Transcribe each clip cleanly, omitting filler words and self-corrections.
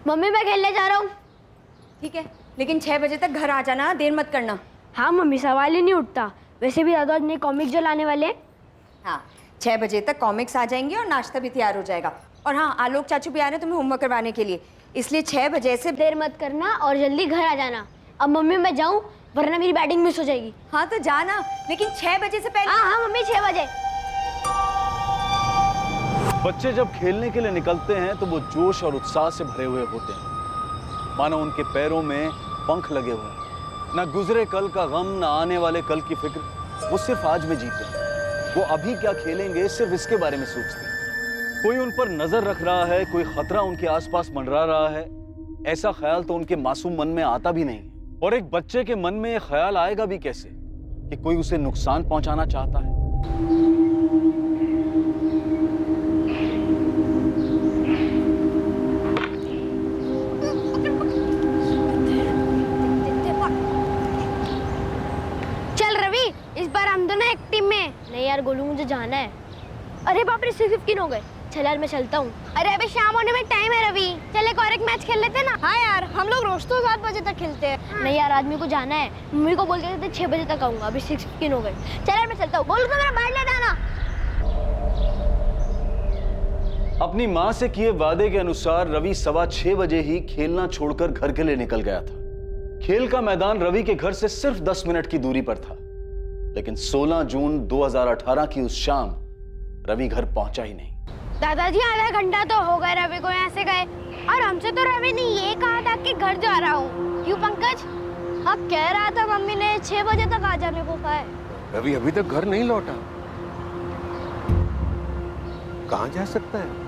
Mummy मैं खेलने जा रहा हूँ। ठीक है, लेकिन 6 बजे तक घर आ जाना, देर मत करना। हाँ मम्मी, सवाल ही नहीं उठता। वैसे भी दादा नए कॉमिक जो लाने वाले। हाँ, 6 बजे तक कॉमिक्स आ जाएंगे और नाश्ता भी तैयार हो जाएगा। और हाँ, आलोक चाचू भी आ रहे हैं तुम्हें होमवर्क करवाने के लिए, इसलिए 6 बजे से देर मत करना और जल्दी घर आ जाना। अब मम्मी मैं जाऊँ, वरना मेरी बैटिंग मिस हो जाएगी। हाँ तो जाना, लेकिन 6 बजे से पहले। हाँ मम्मी 6 बजे। बच्चे जब खेलने के लिए निकलते हैं तो वो जोश और उत्साह से भरे हुए होते हैं, मानो उनके पैरों में पंख लगे हुए हैं। ना गुजरे कल का गम, ना आने वाले कल की फिक्र, वो सिर्फ आज में जीते हैं। वो अभी क्या खेलेंगे सिर्फ इसके बारे में सोचते हैं। कोई उन पर नजर रख रहा है, कोई खतरा उनके आसपास मंडरा रहा है, ऐसा ख्याल तो उनके मासूम मन में आता भी नहीं। और एक बच्चे के मन में यह ख्याल आएगा भी कैसे कि कोई उसे नुकसान पहुंचाना चाहता है। नहीं यार गोलू, मुझे जाना है। अरे बाप रे, 6:15 हो गए। चल यार मैं चलता हूँ। अरे अभी शाम होने में टाइम है रवि, चल एक और एक मैच खेल लेते ना। हाँ यार, हम लोग रोज तो 7 बजे तक खेलते हैं। नहीं यार, आदमी को जाना है। मम्मी को बोल देते थे 6 बजे तक आऊंगा, अभी 6:15 हो गए। चल यार मैं चलता हूँ। गोलू तो मेरा बैट ले जाना। अपनी माँ से किए वादे के अनुसार रवि 6:15 बजे ही खेलना छोड़कर घर के लिए निकल गया था। खेल का मैदान रवि के घर से सिर्फ 10 मिनट की दूरी पर था, लेकिन 16 जून 2018 की उस शाम रवि घर पहुंचा ही नहीं। दादाजी आधा घंटा तो हो गया रवि को यहाँ से गए, और हमसे तो रवि ने ये कहा था कि घर जा रहा हूँ। क्यों पंकज? हाँ कह रहा था, मम्मी ने 6 बजे तक आ जाने को कहा है। रवि अभी तक घर नहीं लौटा, कहाँ जा सकता है?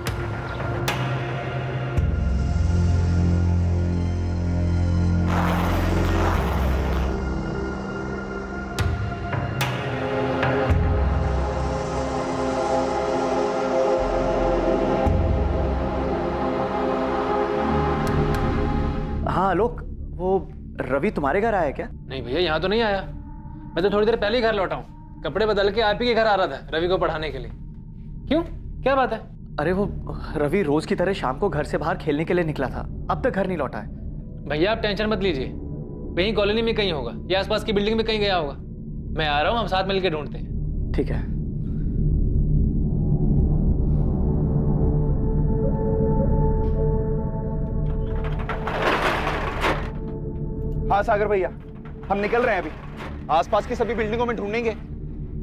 हाँ आलोक, वो रवि तुम्हारे घर आया क्या? नहीं भैया, यहाँ तो नहीं आया। मैं तो थोड़ी देर पहले ही घर लौटा हूँ। कपड़े बदल के आप ही के घर आ रहा था रवि को पढ़ाने के लिए। क्यों, क्या बात है? अरे वो रवि रोज की तरह शाम को घर से बाहर खेलने के लिए निकला था, अब तक घर नहीं लौटा है। भैया आप टेंशन मत लीजिए, वहीं कॉलोनी में कहीं होगा या आसपास की बिल्डिंग में कहीं गया होगा। मैं आ रहा हूँ, हम साथ मिलकर ढूंढते हैं। ठीक है। हाँ सागर भैया, हम निकल रहे हैं अभी। आसपास की सभी बिल्डिंगों में ढूंढेंगे।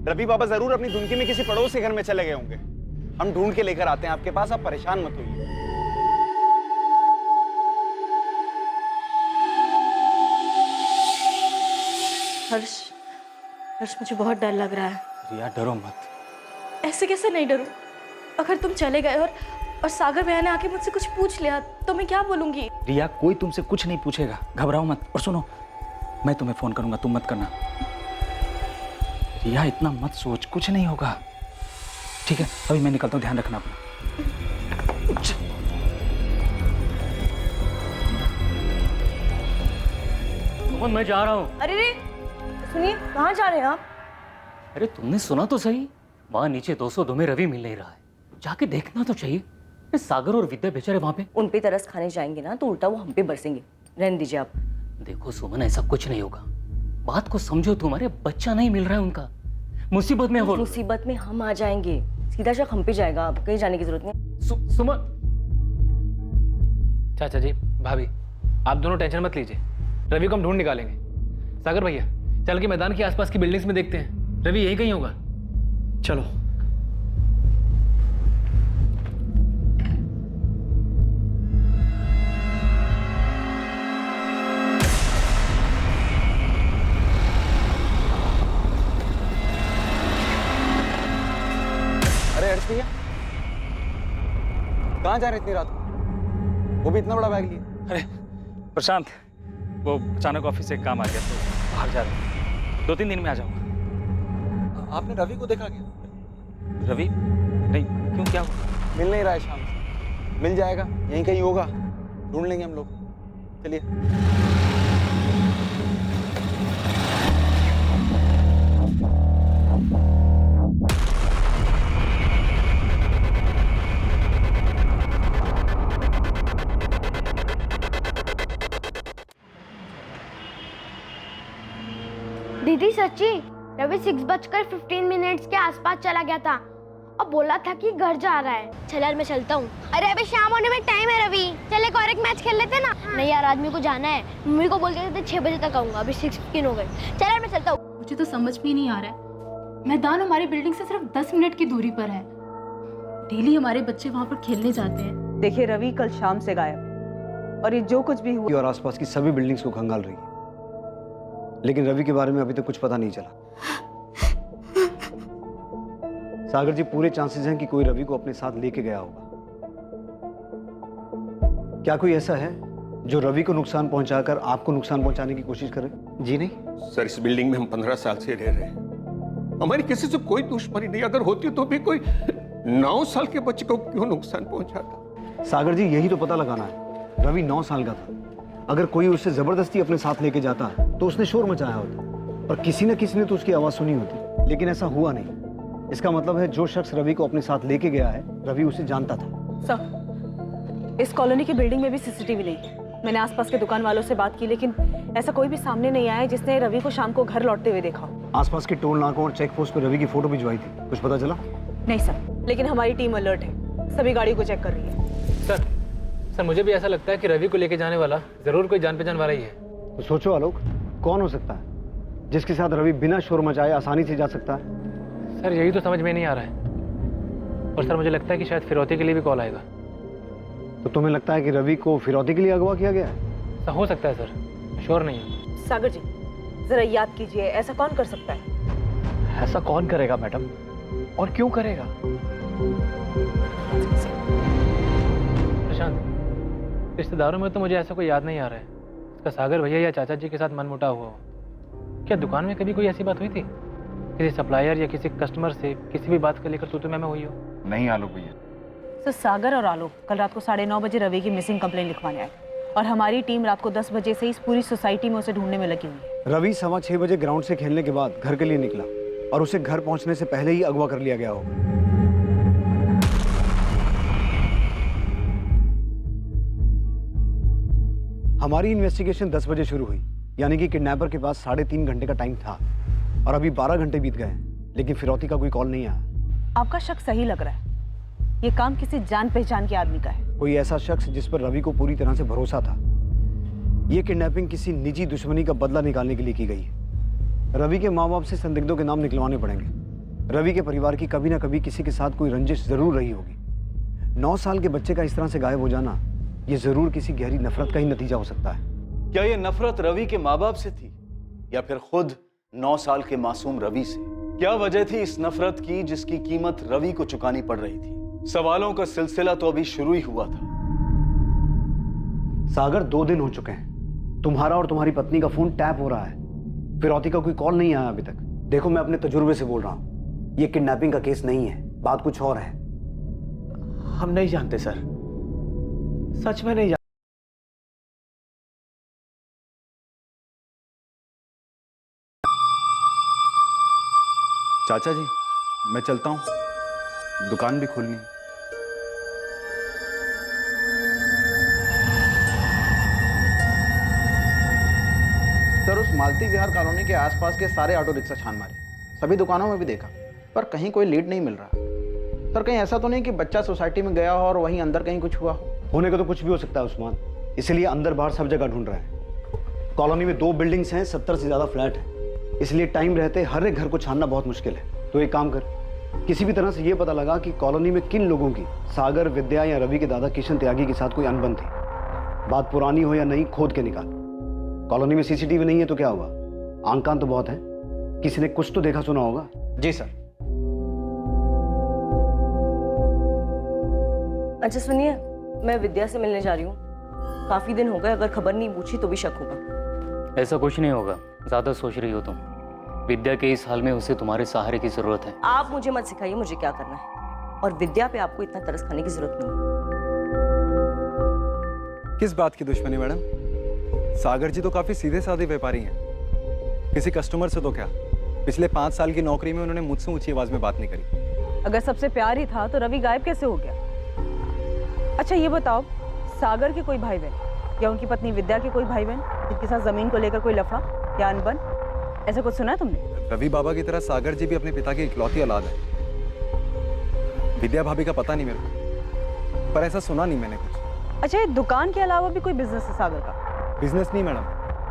रवि बाबा जरूर अपनी धुनकी में किसी पड़ोस के घर में चले गए होंगे। हम ढूंढ के लेकर आते हैं आपके पास, आप परेशान मत होइए। हर्ष मुझे बहुत डर लग रहा है। रिया डरो मत। ऐसे कैसे नहीं डरूं? अगर तुम चले गए और सागर भैया ने आके मुझसे कुछ पूछ लिया तो मैं क्या बोलूंगी? रिया, कोई तुमसे कुछ नहीं पूछेगा, घबराओ मत। और सुनो, मैं तुम्हें फोन करूंगा, तुम मत करना। रिया इतना मत सोच, कुछ नहीं होगा। ठीक है, अभी मैं निकलता हूँ, ध्यान रखना अपना। मैं जा रहा हूँ। अरे रे सुनिए, कहाँ जा रहे हैं आप? अरे तुमने सुना तो सही, वहां नीचे 202 में रवि मिल नहीं रहा है। जाके देखना तो चाहिए। सागर और विद्या बेचारे वहां पे उन पे तरस खाने जाएंगे ना तो उल्टा वो हम पे बरसेंगे। रहने दीजिए आप। देखो सुमन, ऐसा कुछ नहीं होगा। बात को समझो, तुम्हारे बच्चा नहीं मिल रहा है उनका, मुसीबत में हो। मुसीबत में हम आ जाएंगे, सीधा शक हम पे जाएगा। आप कहीं जाने की जरूरत नहीं। सुमन। चाचा जी, भाभी, आप दोनों टेंशन मत लीजिए, रवि को हम ढूंढ निकालेंगे। सागर भैया, चल के मैदान के आसपास की बिल्डिंग्स में देखते हैं, रवि यहीं कहीं होगा। चलो। अरे हर्ष भैया, कहाँ जा रहे इतनी रात को? वो भी इतना बड़ा बैग लिए? अरे प्रशांत, वो अचानक ऑफिस से काम आ गया तो बाहर जा रहा हूँ। 2-3 दिन में आ जाऊंगा। आपने रवि को देखा क्या? रवि? नहीं, क्यों, क्या हुआ? मिल नहीं रहा है शाम से। मिल जाएगा, यहीं कहीं होगा, ढूंढ लेंगे हम लोग। चलिए। दीदी सच्ची, रवि 6:15 के आसपास चला गया था और बोला था कि घर जा रहा है। चल यार मैं चलता हूँ। अरे अभी शाम होने में टाइम है रवि, चल एक और एक मैच खेल लेते ना। नहीं यार आदमी को जाना है, मम्मी को बोल के थे 6 बजे तक आऊंगा, अभी 6:15 हो गए। चल यार मैं चलता हूँ। मुझे तो समझ में ही नहीं आ रहा है, मैदान हमारी बिल्डिंग से सिर्फ 10 मिनट की दूरी पर है। डेली हमारे बच्चे वहाँ पर खेलने जाते हैं। देखिए रवि कल शाम से गायब है और ये जो कुछ भी हुआ और आसपास की सभी बिल्डिंग्स को खंगाल रही है, लेकिन रवि के बारे में अभी तक कुछ पता नहीं चला। सागर जी, पूरे चांसेस हैं कि कोई रवि को अपने साथ लेके गया होगा। क्या कोई ऐसा है जो रवि को नुकसान पहुंचाकर आपको नुकसान पहुंचाने की कोशिश करे? जी नहीं सर, इस बिल्डिंग में हम 15 साल से रह रहे हैं, हमारी किसी से कोई दुश्मनी नहीं। अगर होती तो भी कोई 9 साल के बच्चे को क्यों नुकसान पहुंचाता? सागर जी, यही तो पता लगाना है। रवि 9 साल का था, अगर कोई उसे जबरदस्ती अपने साथ लेके जाता तो उसने शोर मचाया होता और किसी न किसी ने तो उसकी आवाज सुनी होती, लेकिन ऐसा हुआ नहीं। इसका मतलब है जो शख्स रवि को अपने साथ लेके गया है, रवि उसे जानता था। सर, इस कॉलोनी की बिल्डिंग में भी सीसीटीवी नहीं है। मैंने आसपास के दुकान वालों से बात की, लेकिन ऐसा कोई भी सामने नहीं आया जिसने रवि को शाम को घर लौटते हुए देखा हो। आसपास के टोल नाकों और चेक पोस्ट पर रवि की फोटो भिजवाई थी, कुछ पता चला? नहीं सर, लेकिन हमारी टीम अलर्ट है, सभी गाड़ियों को चेक कर रही है। सर मुझे भी ऐसा लगता है कि रवि को लेके जाने वाला जरूर कोई जान पहचान वाला ही है। तो सोचो आलोक, कौन हो सकता है जिसके साथ रवि बिना शोर मचाए आसानी से जा सकता है? सर यही तो समझ में नहीं आ रहा है। और सर मुझे लगता है कि शायद फिरौती के लिए भी कॉल आएगा। तो तुम्हें लगता है कि रवि को फिरौती के लिए अगवा किया गया है? ऐसा हो सकता है सर, श्योर नहीं है। सागर जी जरा याद कीजिए, ऐसा कौन कर सकता है? ऐसा कौन करेगा मैडम, और क्यों करेगा? प्रशांत, रिश्तेदारों में तो मुझे ऐसा कोई याद नहीं आ रहा है इसका सागर भैया या चाचा जी के साथ मनमुटाव हुआ हो। क्या दुकान में कभी कोई ऐसी बात हुई थी? किसी सप्लायर या किसी कस्टमर से किसी भी बात को लेकर तू मैं हुई हो? नहीं आलोक भैया। सर, सागर और आलोक कल रात को 9:30 बजे रवि की मिसिंग कंप्लेंट लिखवाने आए और हमारी टीम रात को 10 बजे से इस पूरी सोसाइटी में उसे ढूंढने में लगी हुई है। रवि 6:15 बजे ग्राउंड से खेलने के बाद घर के लिए निकला और उसे घर पहुंचने से पहले ही अगवा कर लिया गया होगा। हमारी इन्वेस्टिगेशन 10 बजे शुरू हुई, यानी कि किडनैपर के पास 3.5 घंटे का टाइम था और अभी 12 घंटे बीत गए, लेकिन फिरौती का कोई कॉल नहीं आया। आपका शक सही लग रहा है, ये काम किसी जान पहचान के आदमी का है। कोई ऐसा शख्स जिस पर रवि को पूरी तरह से भरोसा था। ये किडनैपिंग किसी निजी दुश्मनी का बदला निकालने के लिए की गई है। रवि के माँ बाप से संदिग्धों के नाम निकलवाने पड़ेंगे। रवि के परिवार की कभी ना कभी किसी के साथ कोई रंजिश जरूर रही होगी। 9 साल के बच्चे का इस तरह से गायब हो जाना, ये जरूर किसी गहरी नफरत का ही नतीजा हो सकता है। क्या ये नफरत रवि के माँ बाप से थी या फिर खुद 9 साल के मासूम रवि से? क्या वजह थी इस नफरत की जिसकी कीमत रवि को चुकानी पड़ रही थी? सवालों का सिलसिला तो अभी शुरू ही हुआ था। सागर, 2 दिन हो चुके हैं, तुम्हारा और तुम्हारी पत्नी का फोन टैप हो रहा है, फिरौती का कोई कॉल नहीं आया अभी तक। देखो, मैं अपने तजुर्बे से बोल रहा हूँ, ये किडनैपिंग का केस नहीं है, बात कुछ और है। हम नहीं जानते सर, सच में नहीं जानते। चाचा जी, मैं चलता हूँ, दुकान भी खोलनी है। सर, उस मालती विहार कॉलोनी के आसपास के सारे ऑटो रिक्शा छान मारे, सभी दुकानों में भी देखा, पर कहीं कोई लीड नहीं मिल रहा। सर, कहीं ऐसा तो नहीं कि बच्चा सोसाइटी में गया हो और वहीं अंदर कहीं कुछ हुआ हो? होने का तो कुछ भी हो सकता है उस्मान, इसलिए अंदर बाहर सब जगह ढूंढ रहे हैं। कॉलोनी में 2 बिल्डिंग्स हैं, 70 से ज्यादा फ्लैट हैं, इसलिए टाइम रहते हर एक घर को छानना बहुत मुश्किल है। तो एक काम कर, किसी भी तरह से ये पता लगा कि कॉलोनी में किन लोगों की सागर, विद्या या रवि के दादा किशन त्यागी के साथ कोई अनबन थी। बात पुरानी हो या नहीं, खोद के निकाल। कॉलोनी में सीसीटीवी नहीं है तो क्या हुआ, आंख कान तो बहुत है, किसी ने कुछ तो देखा सुना होगा। जी सर। अच्छा सुनिए, मैं विद्या से मिलने जा रही हूँ, काफी दिन हो गए, अगर खबर नहीं पूछी तो भी शक होगा। ऐसा कुछ नहीं होगा, ज्यादा सोच रही हो तुम। विद्या के इस हाल में उसे तुम्हारे सहारे की जरूरत है। आप मुझे मत सिखाइए मुझे क्या करना है, और विद्या पे आपको इतना तरस खाने की जरूरत नहीं है। किस बात की दुश्मनी मैडम? सागर जी तो काफी सीधे साधे व्यापारी हैं, किसी कस्टमर से तो क्या, पिछले 5 साल की नौकरी में उन्होंने मुझसे ऊंची आवाज में बात नहीं करी। अगर सबसे प्यार ही था तो रवि गायब कैसे हो गया? अच्छा ये बताओ, सागर के कोई भाई बहन या उनकी पत्नी विद्या के कोई भाई बहन जिनके साथ जमीन को लेकर कोई लफड़ा या अनबन? ऐसा कुछ सुना है तुमने? रवि बाबा की तरह सागर जी भी अपने पिता की इकलौती औलाद है। विद्या भाभी का पता नहीं मेरे को, पर ऐसा सुना नहीं मैंने कुछ। अच्छा, ये दुकान के अलावा भी कोई बिजनेस है सागर का? बिजनेस नहीं मैडम,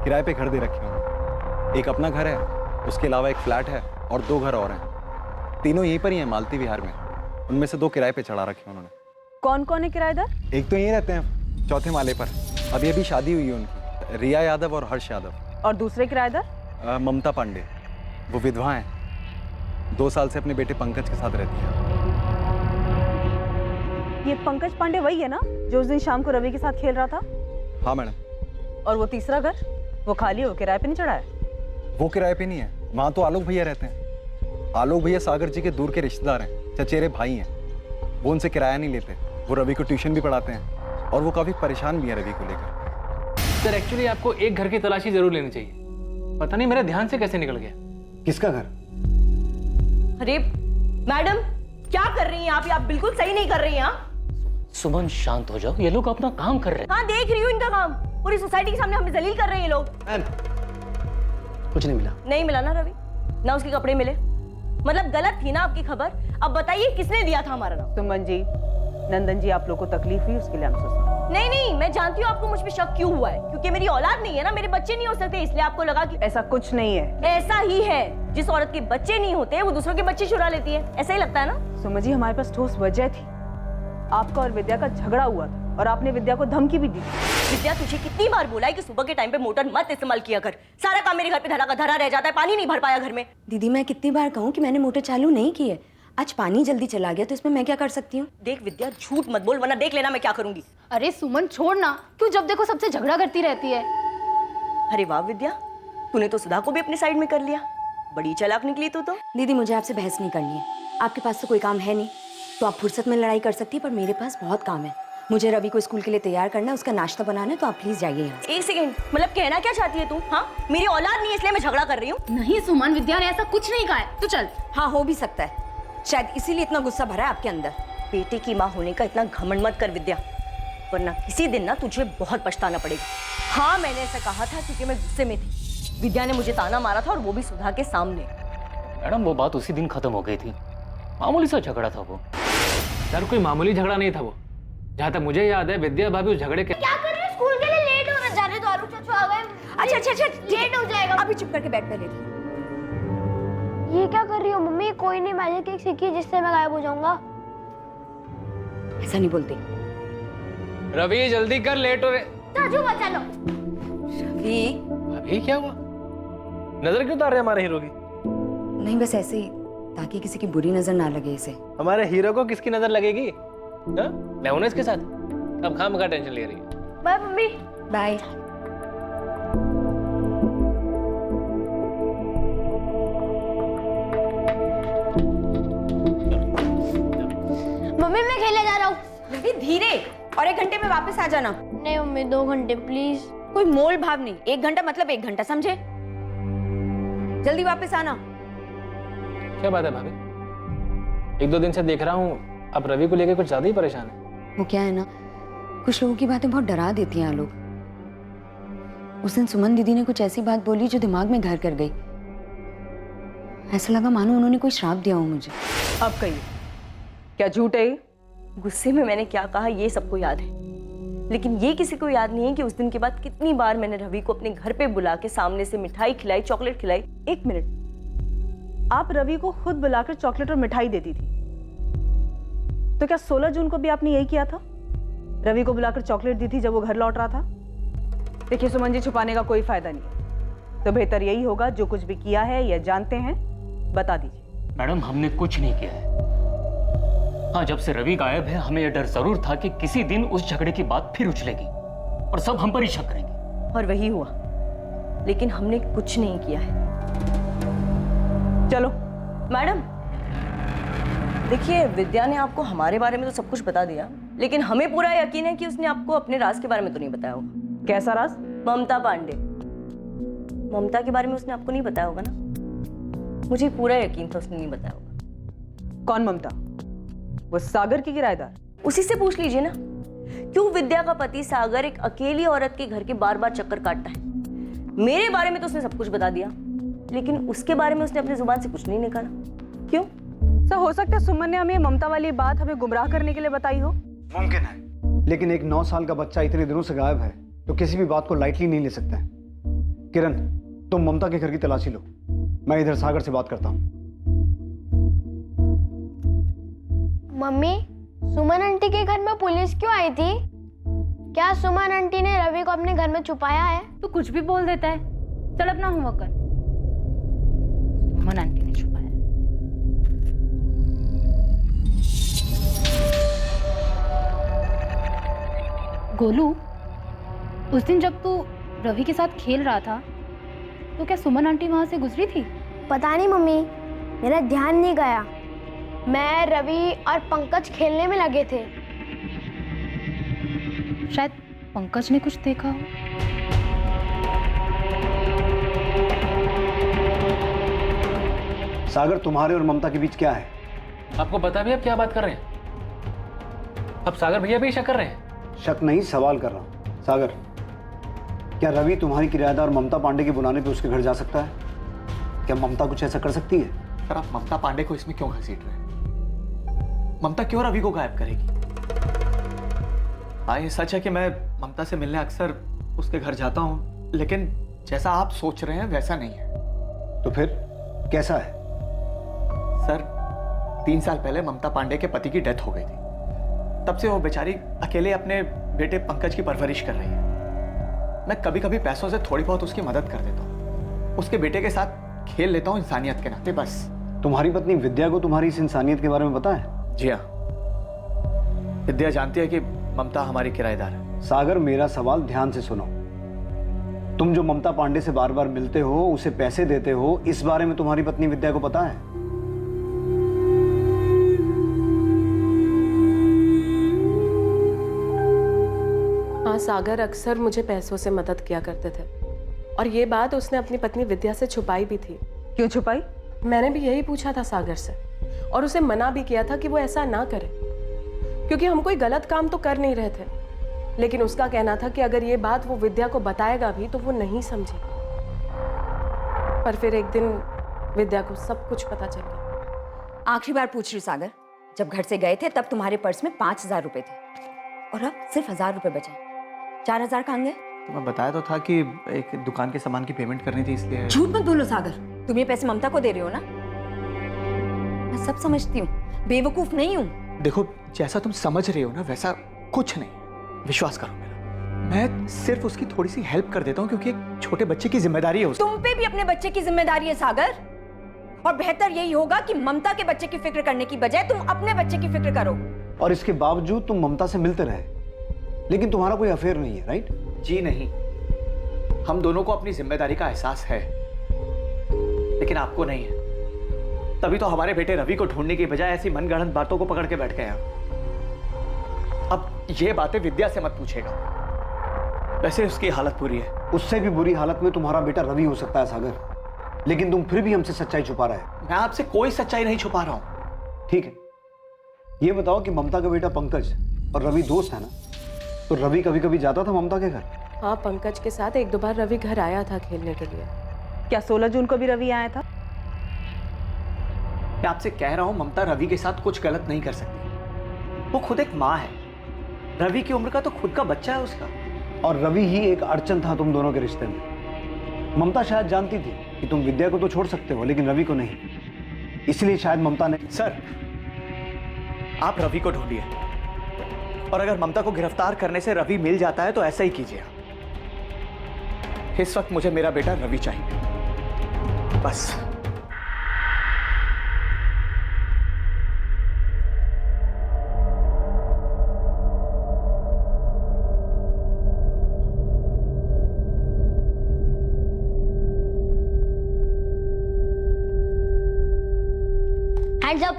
किराए पे घर दे रखे हैं। एक अपना घर है, उसके अलावा एक फ्लैट है और 2 घर और हैं। तीनों यहीं पर ही हैं, मालती विहार में। उनमें से 2 किराए पे चढ़ा रखे हैं उन्होंने। कौन कौन है किराएदार? एक तो यहीं रहते हैं 4थे माले पर, अभी अभी शादी हुई है उनकी, रिया यादव और हर्ष यादव। और दूसरे किराएदार? ममता पांडे, वो विधवा हैं, 2 साल से अपने बेटे पंकज के साथ रहती है। ये पंकज पांडे वही है ना जो उस दिन शाम को रवि के साथ खेल रहा था? हाँ मैडम। और वो तीसरा घर, वो खाली हो, किराए पे नहीं चढ़ा है? वो किराए पे नहीं है, वहाँ तो आलोक भैया रहते हैं। आलोक भैया सागर जी के दूर के रिश्तेदार हैं, चचेरे भाई हैं। वो उनसे किराया नहीं लेते, वो रवि को ट्यूशन भी पढ़ाते हैं और वो काफ़ी परेशान भी है रवि को लेकर। सर एक्चुअली आपको एक घर की तलाशी जरूर लेनी चाहिए, पता नहीं मेरे ध्यान से कैसे निकल गया। किसका घर? अरे मैडम, क्या कर रही हैं आप बिल्कुल सही नहीं कर रही हैं। सुमन शांत हो जाओ, ये लोग अपना काम कर रहे हैं। हाँ देख रही हूँ इनका काम, पूरी सोसाइटी के सामने हमें जलील कर रहे हैं ये लोग। कुछ नहीं मिला। नहीं मिला ना रवि, ना उसके कपड़े मिले, मतलब गलत थी ना आपकी खबर। अब बताइए किसने दिया था हमारा नाम? सुमन जी, नंदन जी, आप लोग को तकलीफ हुई उसके लिए हम सोचते। नहीं नहीं, मैं जानती हूँ आपको मुझ पे शक क्यों हुआ है, क्योंकि मेरी औलाद नहीं है ना, मेरे बच्चे नहीं हो सकते, इसलिए आपको लगा कि ऐसा कुछ नहीं है। ऐसा ही है, जिस औरत के बच्चे नहीं होते वो दूसरों के बच्चे चुरा लेती है, ऐसा ही लगता है ना। सुमन जी, हमारे पास ठोस वजह थी, आपका और विद्या का झगड़ा हुआ था और आपने विद्या को धमकी भी दी। विद्या, तुझे कितनी बार बोला है कि सुबह के टाइम पे मोटर मत इस्तेमाल किया कर, सारा काम मेरे घर पे धरा का धरा रह जाता है, पानी नहीं भर पाया घर में। दीदी मैं कितनी बार कहूँ कि मैंने मोटर चालू नहीं की है, आज पानी जल्दी चला गया तो इसमें मैं क्या कर सकती हूँ? देख विद्या, झूठ मत बोल वरना देख लेना मैं क्या करूंगी। अरे सुमन छोड़ ना, क्यों जब देखो सबसे झगड़ा करती रहती है। अरे वाह विद्या, तूने तो सुधा को भी अपनी साइड में कर लिया, बड़ी चालाक निकली तू तो। दीदी मुझे आपसे बहस नहीं करनी है, आपके पास तो कोई काम है नहीं, तो आप फुर्सत में लड़ाई कर सकती है, पर मेरे पास बहुत काम है। मुझे रवि को स्कूल के लिए तैयार करना है, उसका नाश्ता बनाना है, तो आप प्लीज जाइए यहाँ से। एक सेकंड, मतलब कहना क्या चाहती है तू? हाँ, मेरी औलाद नहीं है इसलिए मैं झगड़ा कर रही हूँ? नहीं सुमन, विद्या ने ऐसा कुछ नहीं कहा है, तू चल। हाँ हो भी सकता है, शायद इसीलिए इतना गुस्सा भरा है आपके अंदर। बेटे की माँ होने का इतना घमंड मत कर विद्या, वरना किसी दिन ना तुझे बहुत पछताना पड़ेगा। हाँ मैंने ऐसा कहा था क्योंकि मैं गुस्से में थी, विद्या ने मुझे ताना मारा था और वो भी सुधा के सामने। मैडम वो बात उसी दिन खत्म हो गई थी, मामूली सा झगड़ा था वो। सर कोई मामूली झगड़ा नहीं था वो, जहाँ तक मुझे याद है विद्या भाभी उस झगड़े के क्या कर रही है? स्कूल के लिए लेट हो रहा, जाने दो, आलू चाचू आ गए। अच्छा अच्छा अच्छा, लेट हो जाएगा। अभी चुप करके बैठ पहले। ये क्या कर रही हो मम्मी? कोई नहीं मैजिक ट्रिक सीखी जिससे मैं गायब हो जाऊंगा। ऐसा नहीं बोलते। रवि जल्दी कर, लेट हो रहे। चाचू बचा लो। रवि भाभी क्या हुआ, नजर क्यों उतार रहे हमारे हीरो की? नहीं बस ऐसे ही, ताकि किसी की बुरी नजर ना लगे इसे। हमारे हीरो को किसकी नजर लगेगी? हा? मैं हूं ना इसके साथ, अब खामखा टेंशन ले रही है। Bye mummy. बाय। मम्मी मैं खेलने जा रहा हूँ। रवि धीरे, और 1 घंटे में वापस आ जाना। नहीं मम्मी 2 घंटे प्लीज। कोई मोल भाव नहीं, 1 घंटा मतलब 1 घंटा, समझे? जल्दी वापस आना। क्या बात है भाभी, 1-2 दिन से देख रहा हूँ आप रवि को लेकर कुछ ज्यादा ही परेशान है। वो क्या है ना, कुछ लोगों की बातें बहुत डरा देती हैं लोग। उस दिन सुमन दीदी ने कुछ ऐसी बात बोली जो दिमाग में घर कर गई, ऐसा लगा मानो उन्होंने कोई श्राप दिया हो मुझे। अब कहिए, क्या झूठ है? गुस्से में मैंने क्या कहा ये सबको याद है, लेकिन ये किसी को याद नहीं है कि उस दिन के बाद कितनी बार मैंने रवि को अपने घर पे बुला के सामने से मिठाई खिलाई, चॉकलेट खिलाई। 1 मिनट, आप रवि को खुद बुलाकर चॉकलेट और मिठाई देती थी, तो क्या 16 जून को भी आपने यही किया था? रवि को बुलाकर चॉकलेट दी थी जब वो घर लौट रहा था? देखिए सुमन जी, छुपाने का कोई फायदा नहीं, तो बेहतर यही होगा जो कुछ भी किया है या जानते हैं बता दीजिए। मैडम हमने कुछ नहीं किया है। हाँ, जब से रवि गायब है हमें यह डर जरूर था कि किसी दिन उस झगड़े की बात फिर उछलेगी और सब हम पर ही शक करेंगे, और वही हुआ, लेकिन हमने कुछ नहीं किया है। चलो मैडम देखिए, विद्या ने आपको हमारे बारे में तो सब कुछ बता दिया, लेकिन हमें पूरा यकीन है कि उसने आपको अपने राज के बारे में तो नहीं बताया होगा। कैसा राज? ममता पांडे, ममता के बारे में उसने आपको नहीं बताया होगा ना? मुझे पूरा यकीन था उसने नहीं बताया होगा। कौन ममता? वो सागर की किराएदार? उसी से पूछ लीजिए ना, क्यों विद्या का पति सागर एक अकेली औरत के घर के बार बार चक्कर काटता है? मेरे बारे में तो उसने सब कुछ बता दिया, लेकिन उसके बारे में उसने अपनी जुबान से कुछ नहीं निकाला। क्यों? सर हो सकता है सुमन ने हमें ममता वाली बात हमें गुमराह करने के लिए बताई हो। मुमकिन है, लेकिन एक 9 साल का बच्चा इतने दिनों से गायब है तो किसी भी बात को लाइटली नहीं ले सकते हैं। किरण, तुम ममता के घर की तलाशी लो, मैं इधर सागर से बात करता हूँ। मम्मी, सुमन आंटी के घर में पुलिस क्यों आई थी? क्या सुमन आंटी ने रवि को अपने घर में छुपाया है? तू कुछ भी बोल देता है। चल अपना होमवर्क कर। सुमन आंटी ने छुपाया। गोलू, उस दिन जब तू रवि के साथ खेल रहा था तो क्या सुमन आंटी वहां से गुजरी थी? पता नहीं मम्मी, मेरा ध्यान नहीं गया। मैं, रवि और पंकज खेलने में लगे थे। शायद पंकज ने कुछ देखा हो। सागर, तुम्हारे और ममता के बीच क्या है? आपको पता भी, अब क्या बात कर रहे हैं? अब सागर भैया भी शक कर रहे हैं? शक नहीं, सवाल कर रहा हूं। सागर, क्या रवि तुम्हारी किराएदार ममता पांडे के बुलाने पे उसके घर जा सकता है? क्या ममता कुछ ऐसा कर सकती है? सर, आप ममता पांडे को इसमें क्यों घसीट रहे हैं? ममता क्यों रवि को गायब करेगी? हाँ, ये सच है कि मैं ममता से मिलने अक्सर उसके घर जाता हूँ, लेकिन जैसा आप सोच रहे हैं वैसा नहीं है। तो फिर कैसा है? सर, 3 साल पहले ममता पांडे के पति की डेथ हो गई थी। तब से वो बेचारी अकेले अपने बेटे पंकज की परवरिश कर रही है। मैं कभी कभी पैसों से थोड़ी बहुत उसकी मदद कर देता हूँ, उसके बेटे के साथ खेल लेता हूँ इंसानियत के नाते, बस। तुम्हारी पत्नी विद्या को तुम्हारी इस इंसानियत के बारे में पता है? जी हाँ, विद्या जानती है कि ममता हमारी किराएदार है। सागर, मेरा सवाल ध्यान से सुनो। तुम जो ममता पांडे से बार बार मिलते हो, उसे पैसे देते हो, इस बारे में तुम्हारी पत्नी विद्या को पता है? हाँ, सागर अक्सर मुझे पैसों से मदद किया करते थे और ये बात उसने अपनी पत्नी विद्या से छुपाई भी थी। क्यों छुपाई? मैंने भी यही पूछा था सागर से और उसे मना भी किया था कि वो ऐसा ना करे, क्योंकि हम कोई गलत काम तो कर नहीं रहे थे। लेकिन उसका कहना था कि अगर ये बात वो विद्या को बताएगा भी तो वो नहीं समझेगी। पर फिर एक दिन विद्या को सब कुछ पता चल गया। आखिरी बार पूछ रही सागर, जब घर से गए थे तब तुम्हारे पर्स में 5,000 रुपए थे और अब सिर्फ 1,000 रुपए बचे। 4,000 कहाँ गए? तो मैं बताया तो था कि एक दुकान के सामान की पेमेंट करनी थी, इसलिए। झूठ मत बोलो सागर, तुम ये पैसे ममता को दे रहे हो ना? मैं सब समझती हूँ, बेवकूफ नहीं हूँ। देखो, जैसा तुम समझ रहे हो ना वैसा कुछ नहीं, विश्वास करो मेरा। मैं सिर्फ उसकी थोड़ी सी हेल्प कर देता हूँ क्योंकि एक छोटे बच्चे की जिम्मेदारी है उसकी। तुम पे भी अपने बच्चे की जिम्मेदारी है सागर, और बेहतर यही होगा कि ममता के बच्चे की फिक्र करने की बजाय तुम अपने बच्चे की फिक्र करो। और इसके बावजूद तुम ममता से मिलते रहे, लेकिन तुम्हारा कोई अफेयर नहीं है, राइट? जी नहीं, हम दोनों को अपनी जिम्मेदारी का एहसास है, लेकिन आपको नहीं है। तभी तो हमारे बेटे रवि को ढूंढने की बजाय ऐसी मनगढ़ंत बातों को पकड़ के बैठ गए हैं। अब ये बातें विद्या से मत पूछेगा, वैसे उसकी हालत बुरी है। उससे भी बुरी हालत में तुम्हारा बेटा रवि हो सकता है सागर, लेकिन तुम फिर भी हमसे सच्चाई छुपा रहे हो। मैं आपसे कोई सच्चाई नहीं छुपा रहा हूं। ठीक है, ये बताओ कि ममता का बेटा पंकज और रवि दोस्त है ना? तो रवि कभी कभी जाता था ममता के घर? हाँ, पंकज के साथ 1-2 बार रवि घर आया था खेलने के लिए। क्या 16 जून को भी रवि आया था? मैं आपसे कह रहा हूं, ममता रवि के साथ कुछ गलत नहीं कर सकती। वो खुद एक माँ है, रवि की उम्र का तो खुद का बच्चा है उसका। और रवि ही एक अड़चन था तुम दोनों के रिश्ते में। ममता शायद जानती थी कि तुम विद्या को तो छोड़ सकते हो लेकिन रवि को नहीं, इसलिए शायद ममता ने। सर, आप रवि को ढूंढिए, और अगर ममता को गिरफ्तार करने से रवि मिल जाता है तो ऐसा ही कीजिए। इस वक्त मुझे मेरा बेटा रवि चाहिए, बस। Hands up.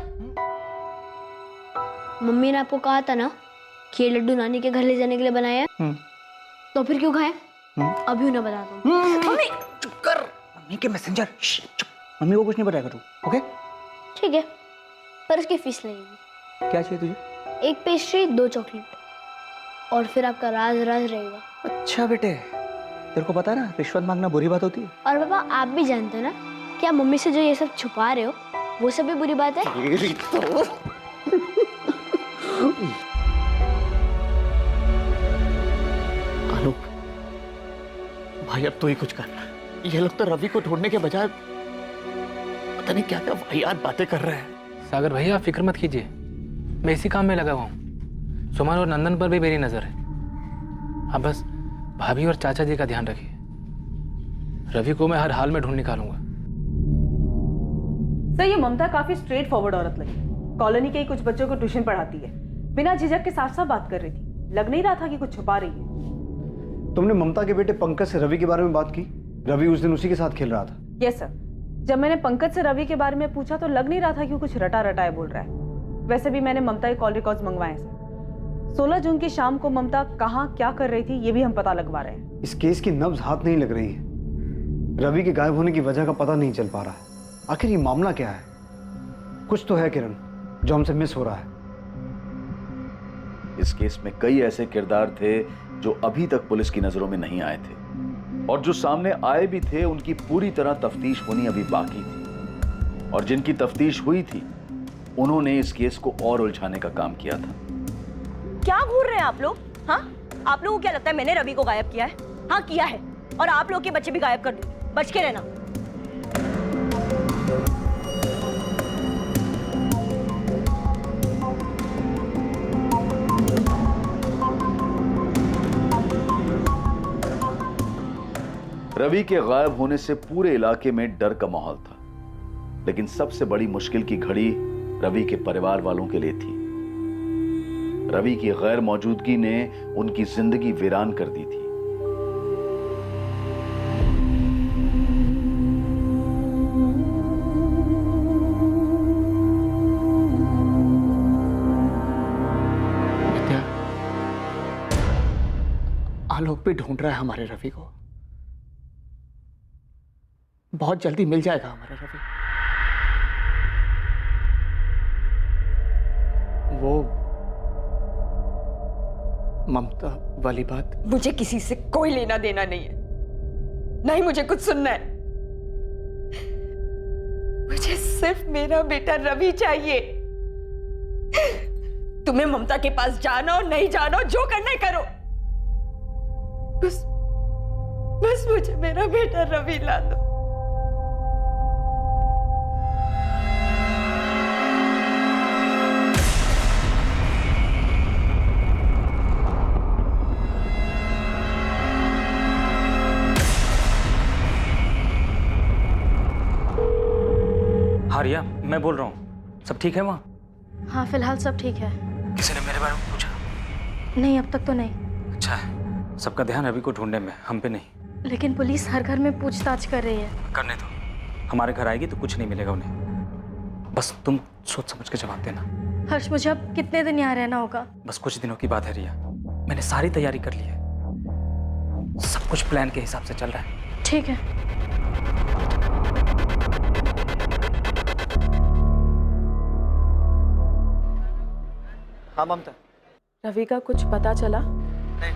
मम्मी ने आपको कहा था ना कि ये लड्डू नानी के घर ले जाने के लिए बनाया है, तो फिर क्यों खाए? अभी उन्हें बताता हूँ। मम्मी चुप कर, मम्मी के मैसेंजर। चुप, मम्मी को कुछ नहीं बताएगा तू, ओके? ठीक है, पर उसकी फीस लगेगी। क्या चाहिए तुझे? 1 पेस्ट्री, 2 चॉकलेट, और फिर आपका राज राज रहेगा। अच्छा बेटे, तेरे को पता है ना रिश्वत मांगना बुरी बात होती है। और पापा, आप भी जानते हो ना क्या मम्मी से जो ये सब छुपा रहे हो वो सब भी बुरी बात है? आलोक, भाई अब तो ही कुछ करना। ये लोग तो रवि को ढूंढने के बजाय पता नहीं क्या क्या वाहियात बातें कर रहे हैं। सागर भैया आप फिक्र मत कीजिए, मैं इसी काम में लगा हुआ हूँ। सुमन और नंदन पर भी मेरी नजर है। आप बस भाभी और चाचा जी का ध्यान रखिए। रवि को मैं हर हाल में ढूंढ निकालूंगा। सर, ये ममता काफी स्ट्रेट फॉरवर्ड औरत लगी। कॉलोनी के ही कुछ बच्चों को ट्यूशन पढ़ाती है, बिना झिझक के साफ साफ बात कर रही थी। लग नहीं रहा था कि कुछ छुपा रही है। तुमने ममता के बेटे पंकज से रवि के बारे में बात की? रवि उस दिन उसी के साथ खेल रहा था। यस सर, जब मैंने पंकज से रवि के बारे में पूछा तो लग नहीं रहा था कि वो कुछ रटा रटाए बोल रहा है। वैसे भी मैंने ममता के कॉल रिकॉर्ड्स मंगवाए हैं सर। 16 जून की शाम को ममता कहाँ क्या कर रही थी ये भी हम पता लगवा रहे हैं। इस केस की नब्ज हाथ नहीं लग रही है। रवि के गायब होने की वजह का पता नहीं चल पा रहा है। आखिर ये मामला क्या है? कुछ तो है किरण जो हमसे मिस हो रहा है। इस केस में कई ऐसे किरदार थे जो अभी तक पुलिस की नजरों में नहीं आए थे, और जो सामने आए भी थे उनकी पूरी तरह तफ्तीश होनी अभी बाकी थी। और जिनकी तफ्तीश हुई थी उन्होंने इस केस को और उलझाने का काम किया था। क्या घूर रहे हैं आप लोग? हाँ, आप लोगों को क्या लगता है मैंने रवि को गायब किया है? हाँ किया है, और आप लोग के बच्चे भी गायब कर दूंगी। बच के रहना। रवि के गायब होने से पूरे इलाके में डर का माहौल था, लेकिन सबसे बड़ी मुश्किल की घड़ी रवि के परिवार वालों के लिए थी। रवि की गैर मौजूदगी ने उनकी जिंदगी वीरान कर दी थी। विद्या, आलोक भी ढूंढ रहा है हमारे रवि को। बहुत जल्दी मिल जाएगा हमारा रवि। वो ममता वाली बात, मुझे किसी से कोई लेना देना नहीं है, नहीं मुझे कुछ सुनना है। मुझे सिर्फ मेरा बेटा रवि चाहिए। तुम्हें ममता के पास जाना हो नहीं जाना हो, जो करना है करो, बस मुझे मेरा बेटा रवि ला दो। हाँ रिया, मैं बोल रहा हूँ, सब ठीक है वहाँ? हाँ फिलहाल सब ठीक है। किसी ने मेरे बारे में पूछा? नहीं, अब तक तो नहीं। अच्छा है, सबका ध्यान रवि को ढूंढने में, हम पे नहीं। लेकिन पुलिस हर घर में पूछताछ कर रही है। करने दो, हमारे घर आएगी तो कुछ नहीं मिलेगा उन्हें। बस तुम सोच समझ के जवाब देना। हर्ष, मुझे अब कितने दिन यहाँ रहना होगा? बस कुछ दिनों की बात है रिया, मैंने सारी तैयारी कर ली है। सब कुछ प्लान के हिसाब से चल रहा है। ठीक है। हाँ ममता, रवि का कुछ पता चला? नहीं,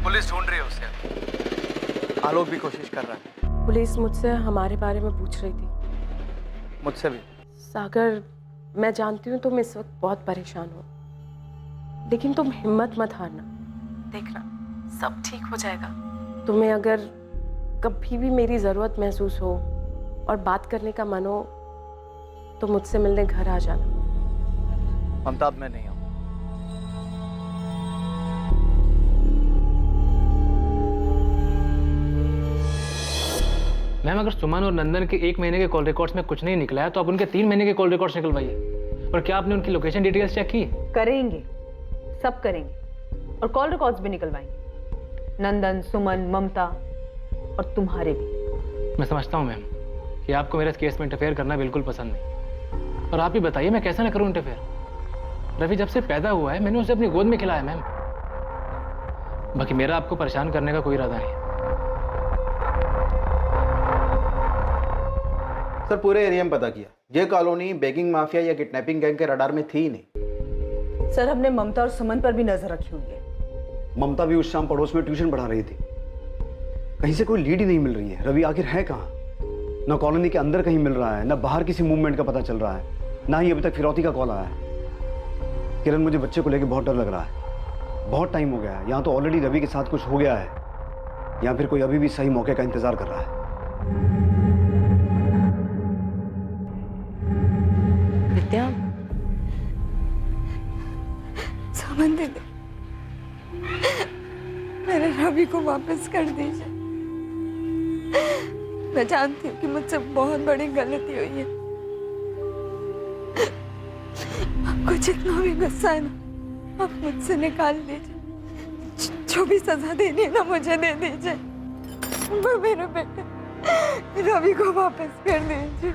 पुलिस ढूंढ रही है उसे। आलोक भी कोशिश कर रहा है। पुलिस मुझसे हमारे बारे में पूछ रही थी। मुझसे भी। सागर, मैं जानती हूँ तुम इस वक्त बहुत परेशान हो, लेकिन तुम हिम्मत मत हारना। देखना सब ठीक हो जाएगा। तुम्हें अगर कभी भी मेरी ज़रूरत महसूस हो और बात करने का मन हो तो मुझसे मिलने घर आ जाना। ममता, अब मैं नहीं आऊँ। मैम, अगर सुमन और नंदन के 1 महीने के कॉल रिकॉर्ड्स में कुछ नहीं निकला है तो आप उनके 3 महीने के कॉल रिकॉर्ड्स निकलवाइए। और क्या आपने उनकी लोकेशन डिटेल्स चेक की? करेंगे, सब करेंगे, और कॉल रिकॉर्ड्स भी निकलवाएंगे। नंदन, सुमन, ममता और तुम्हारे भी। मैं समझता हूँ मैम कि आपको मेरे इस केस में इंटरफेयर करना बिल्कुल पसंद नहीं, और आप ही बताइए मैं कैसे ना करूँ इंटरफेयर। रवि जब से पैदा हुआ है मैंने उसे अपनी गोद में खिलाया मैम। बाकी मेरा आपको परेशान करने का कोई इरादा नहीं। सर, पूरे एरिया में पता किया, ये कॉलोनी बेगिंग माफिया या किडनैपिंग गैंग के रडार में थी ही नहीं। सर, हमने ममता और सुमन पर भी नजर रखी हुई है। ममता भी उस शाम पड़ोस में ट्यूशन पढ़ा रही थी। कहीं से कोई लीड ही नहीं मिल रही है। रवि आखिर है कहाँ? ना कॉलोनी के अंदर कहीं मिल रहा है, ना बाहर किसी मूवमेंट का पता चल रहा है, ना ही अभी तक फिरौती का कॉल आया है। किरण, मुझे बच्चे को लेकर बहुत डर लग रहा है। बहुत टाइम हो गया है, यहाँ तो ऑलरेडी रवि के साथ कुछ हो गया है, या फिर कोई अभी भी सही मौके का इंतजार कर रहा है। विद्या, सुमन दीदी, मेरे रवि को वापस कर दीजिए। मैं जानती हूँ कि मुझसे बहुत बड़ी गलती हुई है। आपको जितना भी गुस्सा है ना, आप मुझसे निकाल दीजिए। जो भी सजा देनी है ना, मुझे दे दीजिए। पर मेरे बेटे रवि को वापस कर दीजिए।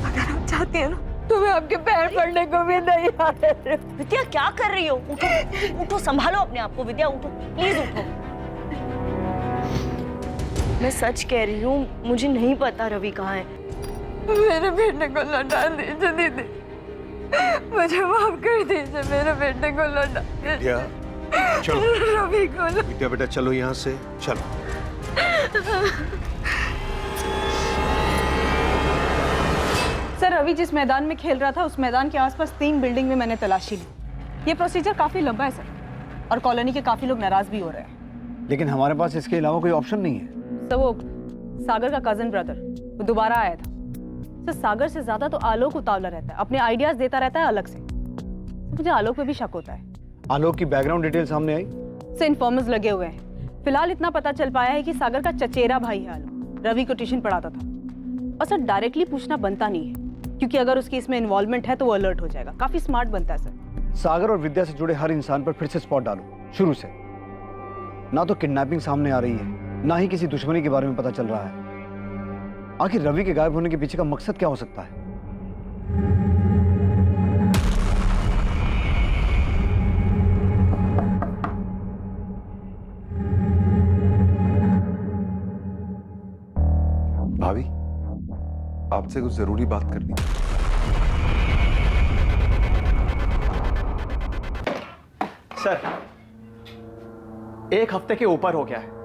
अगर आप चाहती हैं ना, तो मैं आपके पैर पड़ने को भी नहीं आ रही। विद्या क्या कर रही हो? उठो, उठो, संभालो अपने आप को। विद्या उठो, प्लीज उठो। मैं सच कह रही हूँ, मुझे नहीं पता रवि कहाँ है। मेरे बेटे को लौटा दीजिए दीदी, मुझे माफ कर दीजिए। मेरे बेटे को लौटा विद्या, चलो। रवि को विद्या बेटा चलो यहाँ से, चलो। सर, रवि जिस मैदान में खेल रहा था, उस मैदान के आसपास 3 बिल्डिंग में मैंने तलाशी ली। ये प्रोसीजर काफी लंबा है सर, और कॉलोनी के काफी लोग नाराज भी हो रहे हैं। लेकिन हमारे पास इसके अलावा कोई ऑप्शन नहीं है। तो वो सागर का कजन ब्रदर वो दोबारा आया था। तो सागर से ज्यादा तो आलोक उतावला रहता है, अपने आइडियाज देता रहता है अलग से। मुझे आलोक पे भी शक होता है। आलोक की बैकग्राउंड डिटेल सामने आई? से इन्फॉर्मर्स लगे हुए हैं। फिलहाल इतना पता चल पाया है कि सागर का चचेरा भाई है आलोक, रवि को ट्यूशन पढ़ाता था। और सर, डायरेक्टली पूछना बनता नहीं है, क्योंकि अगर उसकी इसमें इन्वॉल्वमेंट है तो वो अलर्ट हो जाएगा। काफी स्मार्ट बनता है सर। सागर और विद्या से जुड़े हर इंसान पर फिर से स्पॉट डालो, शुरू से। ना तो किडनैपिंग सामने आ रही है, ना ही किसी दुश्मनी के बारे में पता चल रहा है। आखिर रवि के गायब होने के पीछे का मकसद क्या हो सकता है? भाभी, आपसे कुछ जरूरी बात करनी है। सर, 1 हफ्ते के ऊपर हो गया है,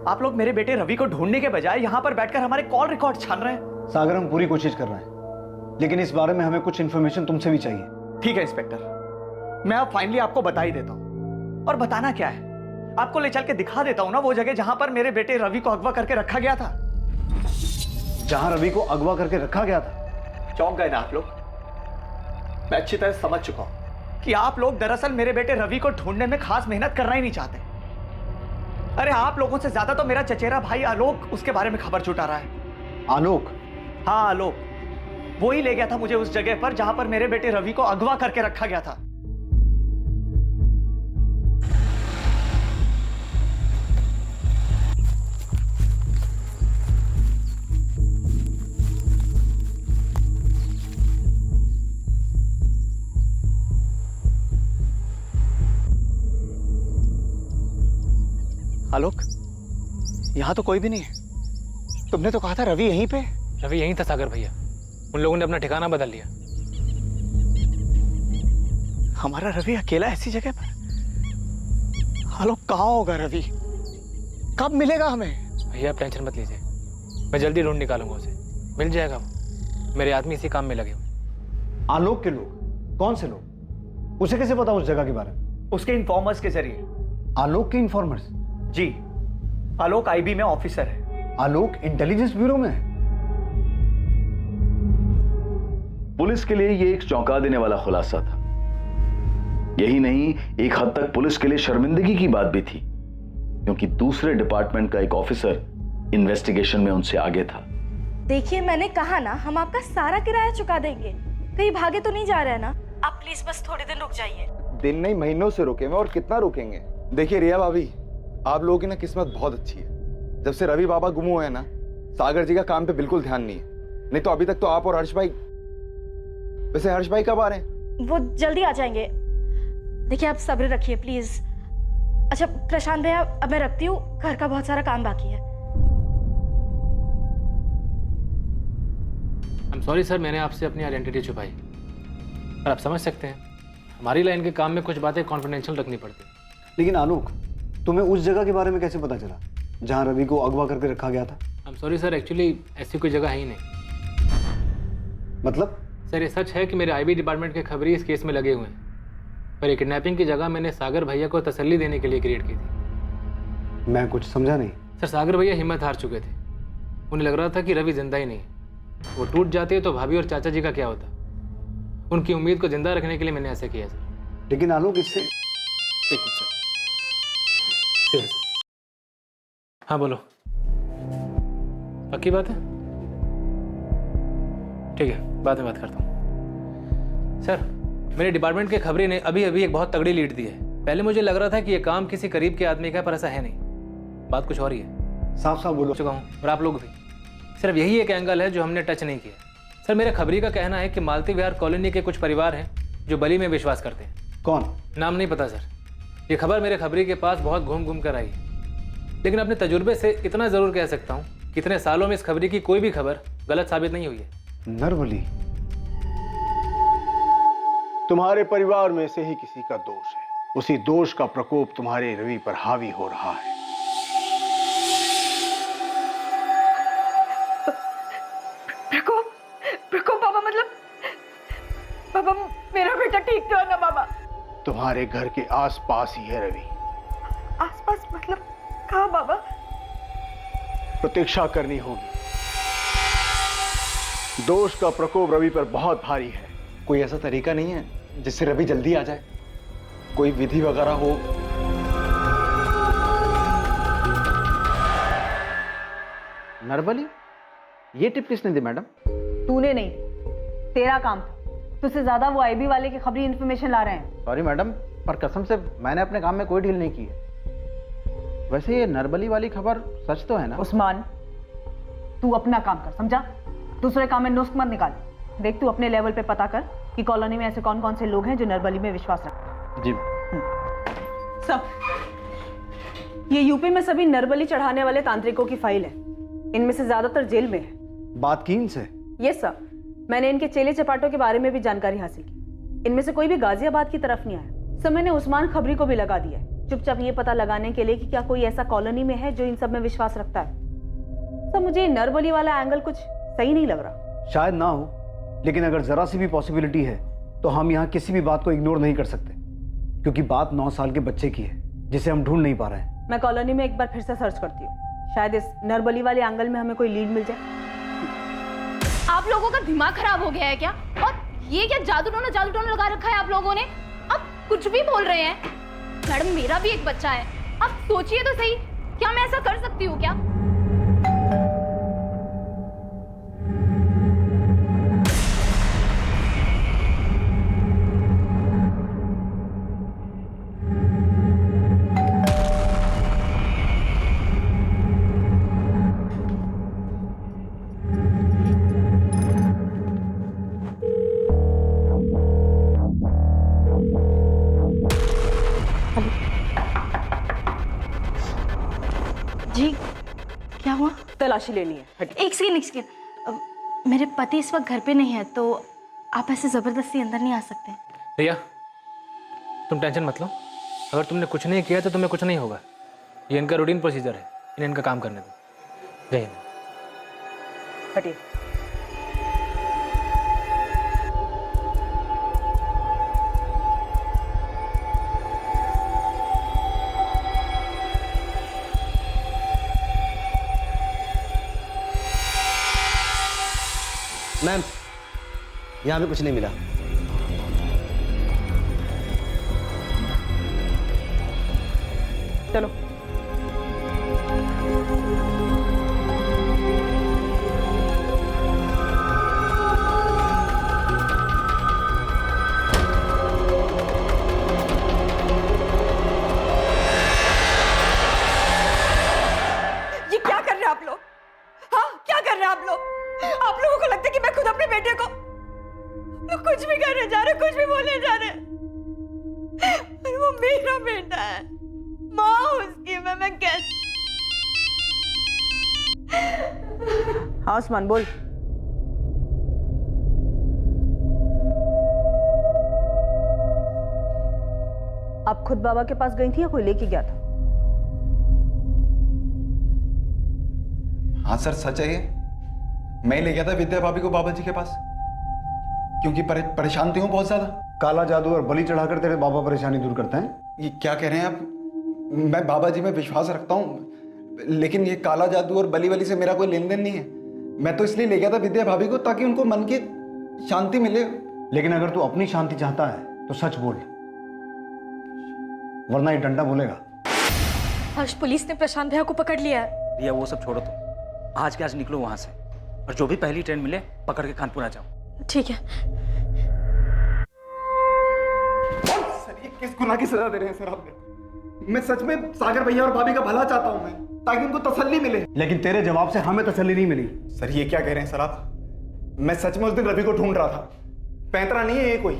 आप लोग मेरे बेटे रवि को ढूंढने के बजाय यहाँ पर बैठकर हमारे कॉल रिकॉर्ड छान रहे हैं। सागर, हम पूरी कोशिश कर रहे हैं, लेकिन इस बारे में हमें कुछ इन्फॉर्मेशन तुमसे भी चाहिए। ठीक है इंस्पेक्टर, मैं अब फाइनली आपको बता ही देता हूँ। और बताना क्या है, आपको ले चल के दिखा देता हूँ ना वो जगह जहां पर मेरे बेटे रवि को अगवा करके रखा गया था। जहां रवि को अगवा करके रखा गया था? चौंक गए ना आप लोग? मैं अच्छी तरह समझ चुका हूं कि आप लोग दरअसल मेरे बेटे रवि को ढूंढने में खास मेहनत करना ही नहीं चाहते। अरे आप लोगों से ज्यादा तो मेरा चचेरा भाई आलोक उसके बारे में खबर जुटा रहा है। आलोक? हाँ आलोक, वो ही ले गया था मुझे उस जगह पर जहां पर मेरे बेटे रवि को अगवा करके रखा गया था। आलोक, यहाँ तो कोई भी नहीं है। तुमने तो कहा था रवि यहीं पे। रवि यहीं था सागर भैया, उन लोगों ने अपना ठिकाना बदल लिया। हमारा रवि अकेला ऐसी जगह पर? आलोक, कहाँ होगा रवि? कब मिलेगा हमें? भैया आप टेंशन मत लीजिए, मैं जल्दी ढूंढ निकालूंगा उसे, मिल जाएगा वो। मेरे आदमी इसी काम में लगे हुए। आलोक के लोग? कौन से लोग? उसे कैसे पता उस जगह के बारे में? उसके इन्फॉर्मर्स के जरिए। आलोक के इन्फॉर्मर्स? जी, आलोक आईबी में ऑफिसर है। आलोक इंटेलिजेंस ब्यूरो में है? पुलिस के लिए यह एक चौंका देने वाला खुलासा था। यही नहीं, एक हद तक पुलिस के लिए शर्मिंदगी की बात भी थी, क्योंकि दूसरे डिपार्टमेंट का एक ऑफिसर इन्वेस्टिगेशन में उनसे आगे था। देखिए, मैंने कहा ना, हम आपका सारा किराया चुका देंगे। कहीं भागे तो नहीं जा रहे हैं ना? आप प्लीज बस थोड़े दिन रुक जाइए। दिन नहीं, महीनों से रुके हुए, और कितना रुकेंगे। देखिए रिया भाभी, आप लोगों की ना किस्मत बहुत अच्छी है। जब से रवि बाबा गुम हुए हैं ना, सागर जी का काम पे बिल्कुल ध्यान नहीं है। नहीं तो अभी तक तो आप और हर्ष भाई। वैसे हर्ष भाई कब आ रहे हैं? वो जल्दी आ जाएंगे। देखिए, आप सब्र रखिए प्लीज। अच्छा प्रशांत भैया, अब मैं रखती हूँ, घर का बहुत सारा काम बाकी है। I'm sorry सर, मैंने आपसे अपनी आइडेंटिटी छुपाई। पर आप समझ सकते हैं, हमारी लाइन के काम में कुछ बातें कॉन्फिडेंशियल रखनी पड़ती। लेकिन आलोक, तुम्हें उस जगह के बारे में कैसे पता चला? जहाँ रवि को अगवा करके रखा गया था? I am sorry sir, actually ऐसी कोई जगह है ही नहीं। मतलब? सर ये सच है कि मेरे आईबी डिपार्टमेंट के खबरी इस केस में लगे हुए हैं, पर ये किडनैपिंग की जगह मैंने सागर भैया को तसल्ली देने के लिए क्रिएट की थी। मैं कुछ समझा नहीं। सर सागर भैया हिम्मत हार चुके थे, उन्हें लग रहा था कि रवि जिंदा ही नहीं है। वो टूट जाते तो भाभी और चाचा जी का क्या होता। उनकी उम्मीद को जिंदा रखने के लिए मैंने ऐसे किया सर। लेकिन आलोक इससे एक मिनट सर। हाँ बोलो, पक्की बात है? ठीक है, बाद में बात करता हूँ। सर मेरे डिपार्टमेंट के खबरी ने अभी अभी एक बहुत तगड़ी लीड दी है। पहले मुझे लग रहा था कि ये काम किसी करीब के आदमी का है, पर ऐसा है नहीं। बात कुछ और ही है। साफ साफ बोलो। चुका हूँ और आप लोग भी। सिर्फ यही एक एंगल है जो हमने टच नहीं किया। सर मेरे खबरी का कहना है कि मालती विहार कॉलोनी के कुछ परिवार हैं जो बलि में विश्वास करते हैं। कौन? नाम नहीं पता सर। ये खबर मेरे खबरी के पास बहुत घूम घूम कर आई, लेकिन अपने तजुर्बे से इतना जरूर कह सकता हूँ कि इतने सालों में इस खबरी की कोई भी खबर गलत साबित नहीं हुई है। नरबली? तुम्हारे परिवार में से ही किसी का दोष है। उसी दोष का प्रकोप तुम्हारे रवि पर हावी हो रहा है। प्रकोप बाबा, मतलब बाबा मेरा बेटा ठीक तो है ना बाबा? तुम्हारे घर के आसपास ही है रवि। आसपास मतलब कहाँ बाबा? प्रतीक्षा करनी होगी। दोष का प्रकोप रवि पर बहुत भारी है। कोई ऐसा तरीका नहीं है जिससे रवि जल्दी आ जाए? कोई विधि वगैरह हो? नरबली, ये टिप किसने दी मैडम? तूने नहीं, तेरा काम था। तुझसे ज्यादा वो आईबी वाले की खबरी इंफॉर्मेशन ला रहे हैं। सॉरी मैडम, पर कसम से मैंने अपने काम में कोई डील नहीं की है। वैसे ये नरबली वाली खबर सच तो है ना? उस्मान, तू अपना काम कर, समझा? दूसरे काम में नुस्ख मत निकाल। देख तू अपने लेवल पे पता कर कि कॉलोनी में ऐसे कौन कौन से लोग हैं जो नरबली में विश्वास रखते हैं। जी। सब ये यूपी में सभी नरबली चढ़ाने वाले तांत्रिकों की फाइल है। इनमें से ज्यादातर जेल में है। बात की इनसे? यस सर, मैंने इनके चेले चपाटों के बारे में भी जानकारी हासिल की। इनमें से कोई भी गाजियाबाद की तरफ नहीं आया। सर मैंने उस्मान खबरी को भी लगा दिया है, चुपचाप ये पता लगाने के लिए कि क्या कोई ऐसा कॉलोनी में है जो इन सब में विश्वास रखता है। सर मुझे नरबली वाला एंगल कुछ सही नहीं लग रहा। शायद ना हो, लेकिन अगर जरा सी भी पॉसिबिलिटी है तो हम यहाँ किसी भी बात को इग्नोर नहीं कर सकते, क्योंकि बात 9 साल के बच्चे की है जिसे हम ढूंढ नहीं पा रहे हैं। मैं कॉलोनी में एक बार फिर से सर्च करती हूँ, शायद इस नरबली वाले एंगल में हमें कोई लीड मिल जाए। आप लोगों का दिमाग खराब हो गया है क्या? और ये क्या जादू टोना लगा रखा है आप लोगों ने? आप कुछ भी बोल रहे हैं। मैडम मेरा भी एक बच्चा है, आप सोचिए तो सही, क्या मैं ऐसा कर सकती हूँ क्या? जी क्या हुआ? तलाशी लेनी है। एक सेकेंड, मेरे पति इस वक्त घर पे नहीं है, तो आप ऐसे जबरदस्ती अंदर नहीं आ सकते। रिया तुम टेंशन मत लो, अगर तुमने कुछ नहीं किया तो तुम्हें कुछ नहीं होगा। ये इनका रूटीन प्रोसीजर है, इन्हें इनका काम करने दो। जय हिंद। हटिए। मैम, यहाँ पे कुछ नहीं मिला। चलो। ये क्या कर रहे हैं आप लोग? हाँ, क्या कर रहे हैं आप लोग? आप लोगों को लगता है कि मैं खुद अपने बेटे को कुछ भी करने जा रहे, कुछ भी बोलने जा रहे, पर वो मेरा बेटा है, माँ उसकी। मैं कैसे? हाँ उस्मान बोल। आप खुद बाबा के पास गई थी या कोई लेके गया था? हाँ सर, सच है ये। मैं ले गया था विद्या भाभी को बाबा जी के पास, क्योंकि परेशान थी हूँ बहुत ज्यादा। काला जादू और बलि चढ़ाकर तेरे बाबा परेशानी दूर करते हैं? ये क्या कह रहे हैं आप? मैं बाबा जी में विश्वास रखता हूँ, लेकिन ये काला जादू और बलि वली से मेरा कोई लेन देन नहीं है। मैं तो इसलिए ले गया था विद्या भाभी को ताकि उनको मन की शांति मिले। लेकिन अगर तू अपनी शांति चाहता है तो सच बोल, वरना ये डंडा बोलेगा। हर्ष, पुलिस ने प्रशांत भैया को पकड़ लिया है। भैया वो सब छोड़ो तुम, आज के आज निकलो वहां से, और जो भी पहली ट्रेन मिले पकड़ के कानपुर आ जाओ। ठीक है। सर ये किस गुनाह की सजा दे रहे हैं सर आपने? मैं सच में सागर भैया और भाभी का भला चाहता हूं मैं, ताकि उनको तसल्ली मिले। लेकिन तेरे जवाब से हमें तसल्ली नहीं मिली। सर ये क्या कह रहे हैं सर आप? मैं सच में उस दिन रवि को ढूंढ रहा था, पैंतरा नहीं है ये कोई।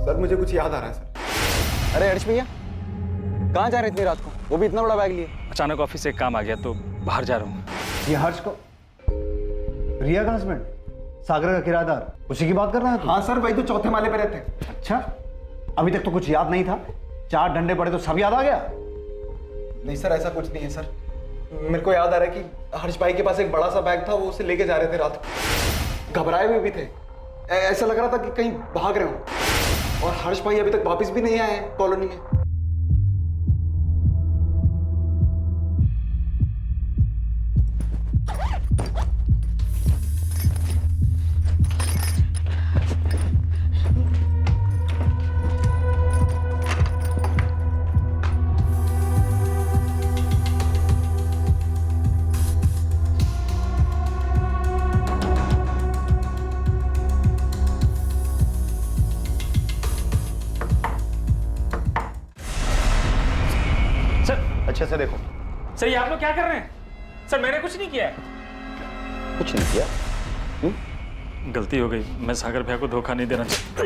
सर मुझे कुछ याद आ रहा है सर। अरे हर्ष भैया, कहाँ जा रहे इतनी रात को, वो भी इतना बड़ा बैग लिए? अचानक ऑफिस से एक काम आ गया तो बाहर जा रहा हूँ। ये हर्ष को, रिया का हस्बैंड, सागर का किराएदार, उसी की बात कर रहा है? हाँ सर, वही तो चौथे माले पे रहते हैं। अच्छा, अभी तक तो कुछ याद नहीं था, 4 डंडे पड़े तो सब याद आ गया? नहीं सर, ऐसा कुछ नहीं है सर। मेरे को याद आ रहा है कि हर्ष भाई के पास एक बड़ा सा बैग था, वो उसे लेके जा रहे थे रात को। घबराए हुए भी थे, ऐसा लग रहा था कि कहीं भाग रहे हो। और हर्ष भाई अभी तक वापस भी नहीं आए हैं कॉलोनी में। अच्छे से देखो। सर ये आप लोग क्या कर रहे हैं? सर मैंने कुछ नहीं किया है। कुछ नहीं किया? गलती हो गई, मैं सागर भैया को धोखा नहीं देना चाहता।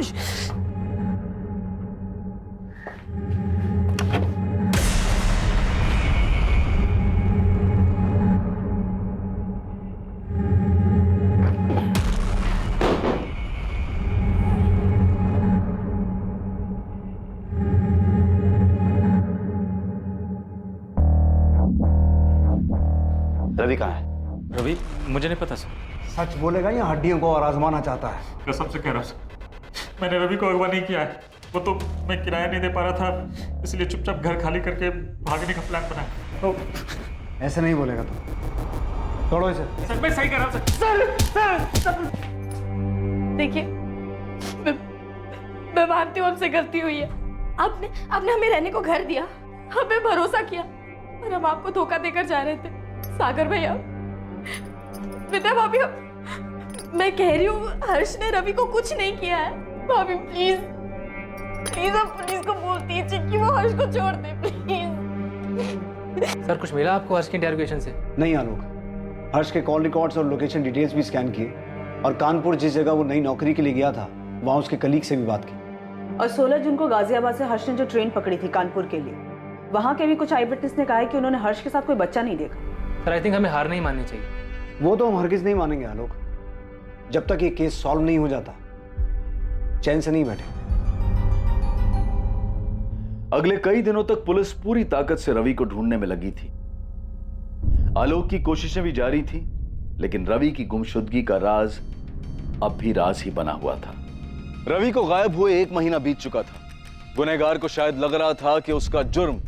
रवि कहाँ है? रवि मुझे नहीं पता सर। सच बोलेगा या हड्डियों को और आजमाना चाहता है? कसम से कह रहा हूँ सर, मैंने रवि को अगवा नहीं किया है। वो तो मैं किराया नहीं दे पा रहा था, इसलिए चुपचाप घर खाली करके भागने का प्लान बनाया। तो ऐसे नहीं बोलेगा तो तोड़ो इसे। सर मैं सही कह रहा हूँ सर। देखिए, मैं मानती हूँ हमसे गलती हुई है। आपने हमें रहने को घर दिया, हमें भरोसा किया, और हम आपको धोखा देकर जा रहे थे। सागर भैया, विद्या भाभी, मैं कह रही हूँ हर्ष ने रवि को कुछ नहीं किया है। भाभी प्लीज प्लीज आप पुलिस को बोल दीजिए कि वो हर्ष को छोड़ दे प्लीज। सर कुछ मिला आपको हर्ष के इंटरोगेशन से? नहीं आलोक, हर्ष के कॉल रिकॉर्ड्स और लोकेशन डिटेल्स भी स्कैन किए, और कानपुर जिस जगह वो नई नौकरी के लिए गया था वहां उसके कलीग से भी बात की। और 16 जून को गाजियाबाद से हर्ष ने जो ट्रेन पकड़ी थी कानपुर के लिए, वहां के भी कुछ आई विटनेस ने कहा है कि उन्होंने हर्ष के साथ कोई बच्चा नहीं देखा। सर आई थिंक हमें हार नहीं माननी चाहिए। वो तो हम हरगिज नहीं मानेंगे आलोक, जब तक ये केस सॉल्व नहीं हो जाता चैन से नहीं बैठे। अगले कई दिनों तक पुलिस पूरी ताकत से रवि को ढूंढने में लगी थी। आलोक की कोशिशें भी जारी थी, लेकिन रवि की गुमशुदगी का राज अब भी राज ही बना हुआ था। रवि को गायब हुए 1 महीना बीत चुका था। गुनहगार को शायद लग रहा था कि उसका जुर्म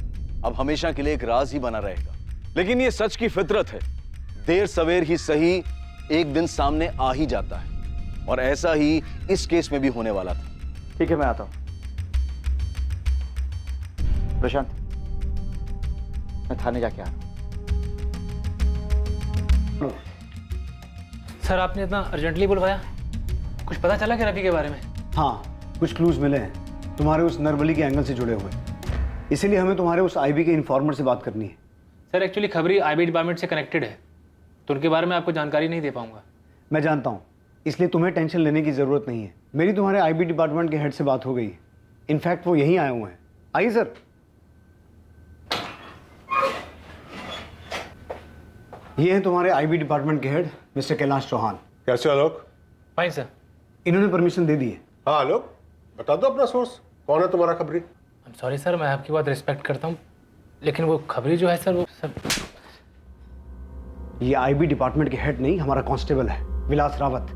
अब हमेशा के लिए एक राज ही बना रहेगा, लेकिन यह सच की फितरत है, देर सवेर ही सही एक दिन सामने आ ही जाता है, और ऐसा ही इस केस में भी होने वाला था। ठीक है, मैं आता हूं। प्रशांत, मैं थाने जाके आ रहा हूं। सर आपने इतना अर्जेंटली बुलवाया, कुछ पता चला क्या रवि के बारे में? हाँ, कुछ क्लूज मिले हैं तुम्हारे उस नरबली के एंगल से जुड़े हुए, इसीलिए हमें तुम्हारे उस आईबी के इन्फॉर्मर से बात करनी है। सर एक्चुअली खबरी आईबी डिपार्टमेंट से कनेक्टेड है, तो उनके बारे में आपको जानकारी नहीं दे पाऊंगा। मैं जानता हूँ, इसलिए तुम्हें टेंशन लेने की जरूरत नहीं है। मेरी तुम्हारे आईबी डिपार्टमेंट के हेड से बात हो गई है, इनफैक्ट वो यहीं आए हुए हैं। आइए सर। ये हैं तुम्हारे आईबी डिपार्टमेंट के हेड मिस्टर कैलाश चौहान। कैसे आलोक? Fine sir. इन्होंने परमिशन दे दी है। हाँ आलोक, बता दो अपना सोर्स, कौन है तुम्हारा खबरी? सॉरी सर, मैं आपकी बात रिस्पेक्ट करता हूँ, लेकिन वो खबरी जो है सर, वो सब ये आईबी डिपार्टमेंट के हेड नहीं, हमारा कांस्टेबल है विलास रावत।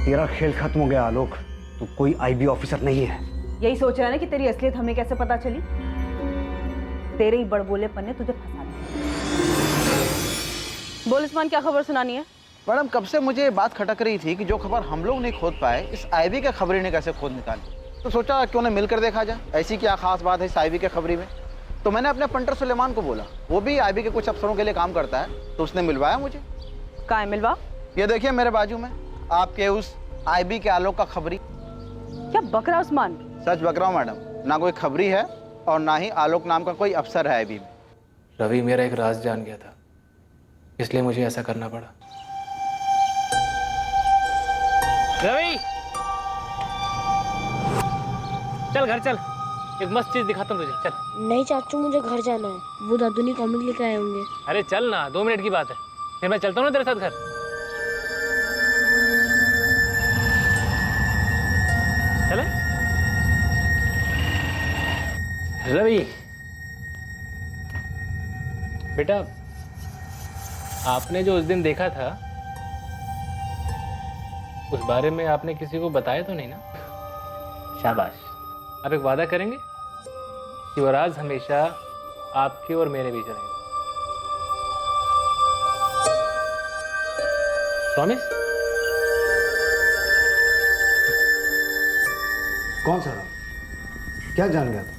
तेरा खेल खत्म हो गया आलोक, तो कोई आईबी ऑफिसर नहीं है। यही सोच रहा है ना कि तेरी असलियत हमें कैसे पता चली? तेरे ही बड़बोलेपन ने तुझे फंसा दिया। बोल उस्मान, क्या खबर सुनानी है? मैडम, कब से मुझे ये बात खटक रही थी कि जो खबर हम लोग नहीं खोद पाए, इस आईबी के खबरी ने कैसे खोद निकाली। तो सोचा क्यों ना मिलकर देखा जाए, ऐसी क्या खास बात है इस आईबी के खबरी में। तो मैंने अपने पंटर सुलेमान को बोला, वो भी आईबी के कुछ अफसरों के लिए काम करता है, तो उसने मिलवाया मुझे। कहाँ है मिलवा? ये देखिए मेरे बाजू में, आपके उस आईबी के आलोक का खबरी। क्या बक रहा उस्मान? सच बक रहा हूँ मैडम, ना कोई खबरी है और ना ही आलोक नाम का कोई अफसर है आईबी में। रवि मेरा एक राज जान गया था, इसलिए मुझे ऐसा करना पड़ा। रवि, चल घर चल, एक मस्त चीज दिखाता हूँ तुझे, चल। नहीं चाचू, मुझे घर जाना है, वो दादू ने कॉमिक लेके आए होंगे। अरे चल ना, 2 मिनट की बात है, फिर मैं चलता हूँ ना तेरे साथ घर। चले? रवि बेटा, आपने जो उस दिन देखा था, उस बारे में आपने किसी को बताया तो नहीं ना? शाबाश। आप एक वादा करेंगे कि वो राज हमेशा आपके और मेरे बीच रहेगा? प्रॉमिस? कौन सा राज? क्या जान गया था?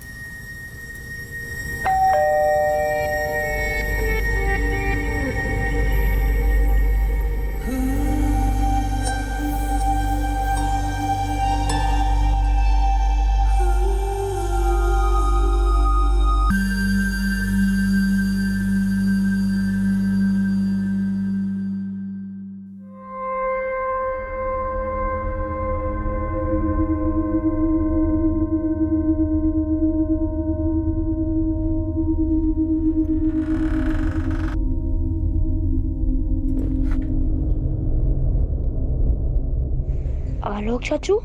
आलोक चाचू?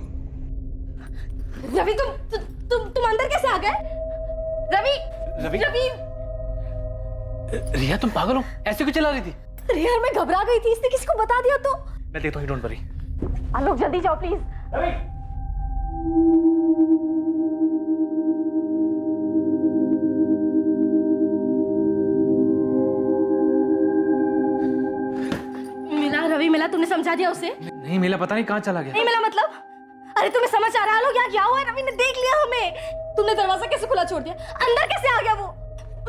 रवि, तुम अंदर कैसे आ गए? रवि, रवि? रवि, रिया तुम पागल हो, ऐसे क्यों चला रही थी? रिया, मैं घबरा गई थी, इसने किसी को बता दिया तो। मैं देखता हूँ, डोंट वरी। आलोक जल्दी जाओ प्लीज। रवि, मिला रवि, मिला? तुमने समझा दिया उसे? नहीं मिला, पता नहीं कहाँ चला गया। नहीं मिला मतलब? अरे तुम्हें समझ आ रहा है आलोक, यहाँ क्या हुआ है? रवि ने देख लिया हमें। तुमने दरवाजा कैसे खुला छोड़ दिया? अंदर कैसे आ गया वो?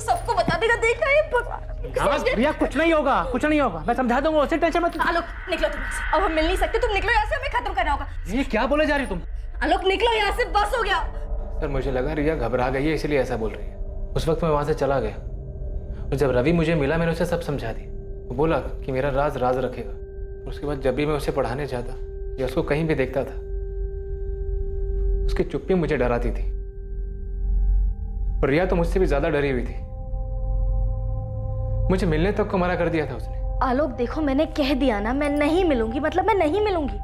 सबको बता देगा, देखा है भगवान। रिया कुछ नहीं होगा, कुछ नहीं होगा, मैं समझा दूंगा उसे, टेंशन मत। आलोक निकलो तुम, अब हम मिल नहीं सकते, तुम निकलो यहाँ से, हमें खत्म करना होगा। ये क्या बोले जा रही तुम? आलोक निकलो यहाँ से, बस हो गया। सर मुझे लगा रिया घबरा गई है, इसलिए ऐसा बोल रही है। उस वक्त मैं वहां से चला गया और जब रवि मुझे मिला, मैंने उसे सब समझा दिया। वो बोला कि मेरा राज राज रखेगा। उसके बाद जब भी मैं उसे पढ़ाने जाता या उसको कहीं भी देखता था, उसकी चुप्पी मुझे डराती थी। और रिया तो मुझसे भी ज्यादा डरी हुई थी, मुझे मिलने तक को मना कर दिया था उसने। आलोक देखो, मैंने कह दिया ना, मैं नहीं मिलूंगी, मतलब मैं नहीं मिलूंगी।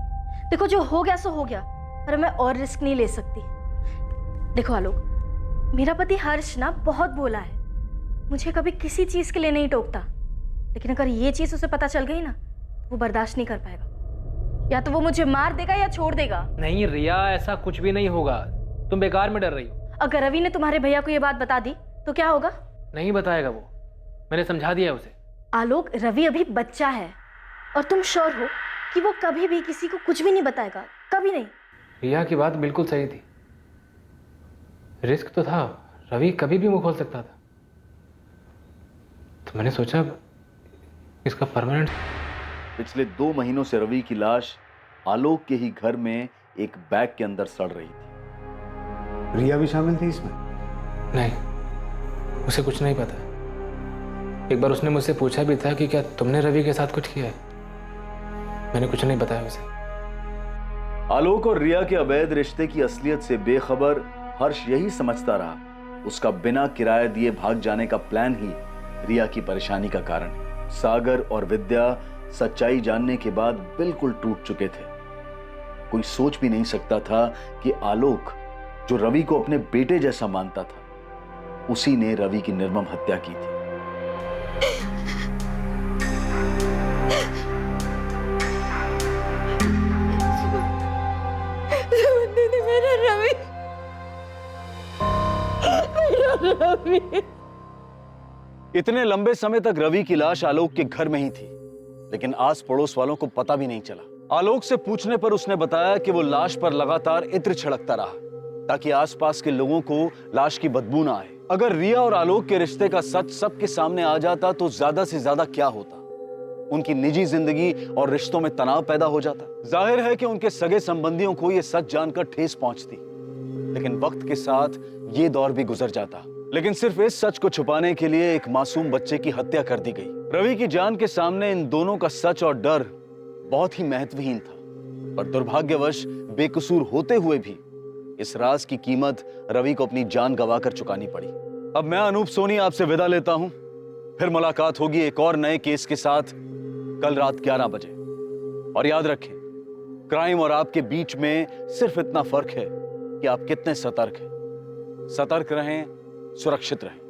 देखो जो हो गया सो हो गया, पर मैं और रिस्क नहीं ले सकती। देखो आलोक, मेरा पति हर्ष ना बहुत बोला है, मुझे कभी किसी चीज के लिए नहीं टोकता, लेकिन अगर ये चीज उसे पता चल गई ना, वो बर्दाश्त नहीं कर पाएगा। या तो वो मुझे मार देगा या छोड़ देगा। नहीं रिया, ऐसा कुछ भी नहीं होगा, तुम बेकार में डर रही हो। अगर रवि ने तुम्हारे भैया को ये बात बता दी तो क्या होगा? नहीं बताएगा वो, मैंने समझा दिया उसे। आलोक, रवि अभी बच्चा है और तुम श्योर हो कि वो कभी भी किसी को कुछ भी नहीं बताएगा? कभी नहीं। रिया की बात बिल्कुल सही थी, रिस्क तो था, रवि कभी भी मुंह खोल सकता था। तो मैंने सोचा इसका परमानेंट। पिछले 2 महीनों से रवि की लाश आलोक के ही घर में एक बैग के अंदर सड़ रही थी। रिया भी शामिल थी इसमें? नहीं, उसे कुछ नहीं पता। एक बार उसने मुझसे पूछा भी था कि क्या तुमने रवि के साथ कुछ किया है, मैंने कुछ नहीं बताया उसे। आलोक और रिया के अवैध रिश्ते की असलियत से बेखबर हर्ष यही समझता रहा उसका बिना किराया दिए भाग जाने का प्लान ही रिया की परेशानी का कारण है। सागर और विद्या सच्चाई जानने के बाद बिल्कुल टूट चुके थे। कोई सोच भी नहीं सकता था कि आलोक जो रवि को अपने बेटे जैसा मानता था, उसी ने रवि की निर्मम हत्या की थी। दीदी, मेरा रवि, मेरा रवि। इतने लंबे समय तक रवि की लाश आलोक के घर में ही थी, लेकिन आस पड़ोस वालों को पता भी नहीं चला। आलोक से पूछने पर उसने बताया कि वो लाश पर लगातार इत्र छिड़कता रहा ताकि आसपास के लोगों को लाश की बदबू ना आए। अगर रिया और आलोक के रिश्ते का सच सबके सामने आ जाता तो ज्यादा से ज्यादा क्या होता, उनकी निजी जिंदगी और रिश्तों में तनाव पैदा हो जाता। जाहिर है कि उनके सगे संबंधियों को यह सच जानकर ठेस पहुंचती, लेकिन वक्त के साथ ये दौर भी गुजर जाता। लेकिन सिर्फ इस सच को छुपाने के लिए एक मासूम बच्चे की हत्या कर दी गई। रवि की जान के सामने इन दोनों का सच और डर बहुत ही महत्वहीन था, पर दुर्भाग्यवश बेकसूर होते हुए भी इस राज की कीमत रवि को अपनी जान गंवाकर चुकानी पड़ी। अब मैं अनूप सोनी आपसे विदा लेता हूं। फिर मुलाकात होगी एक और नए केस के साथ कल रात 11 बजे। और याद रखें, क्राइम और आपके बीच में सिर्फ इतना फर्क है कि आप कितने सतर्क हैं। सतर्क रहें, सुरक्षित रहें।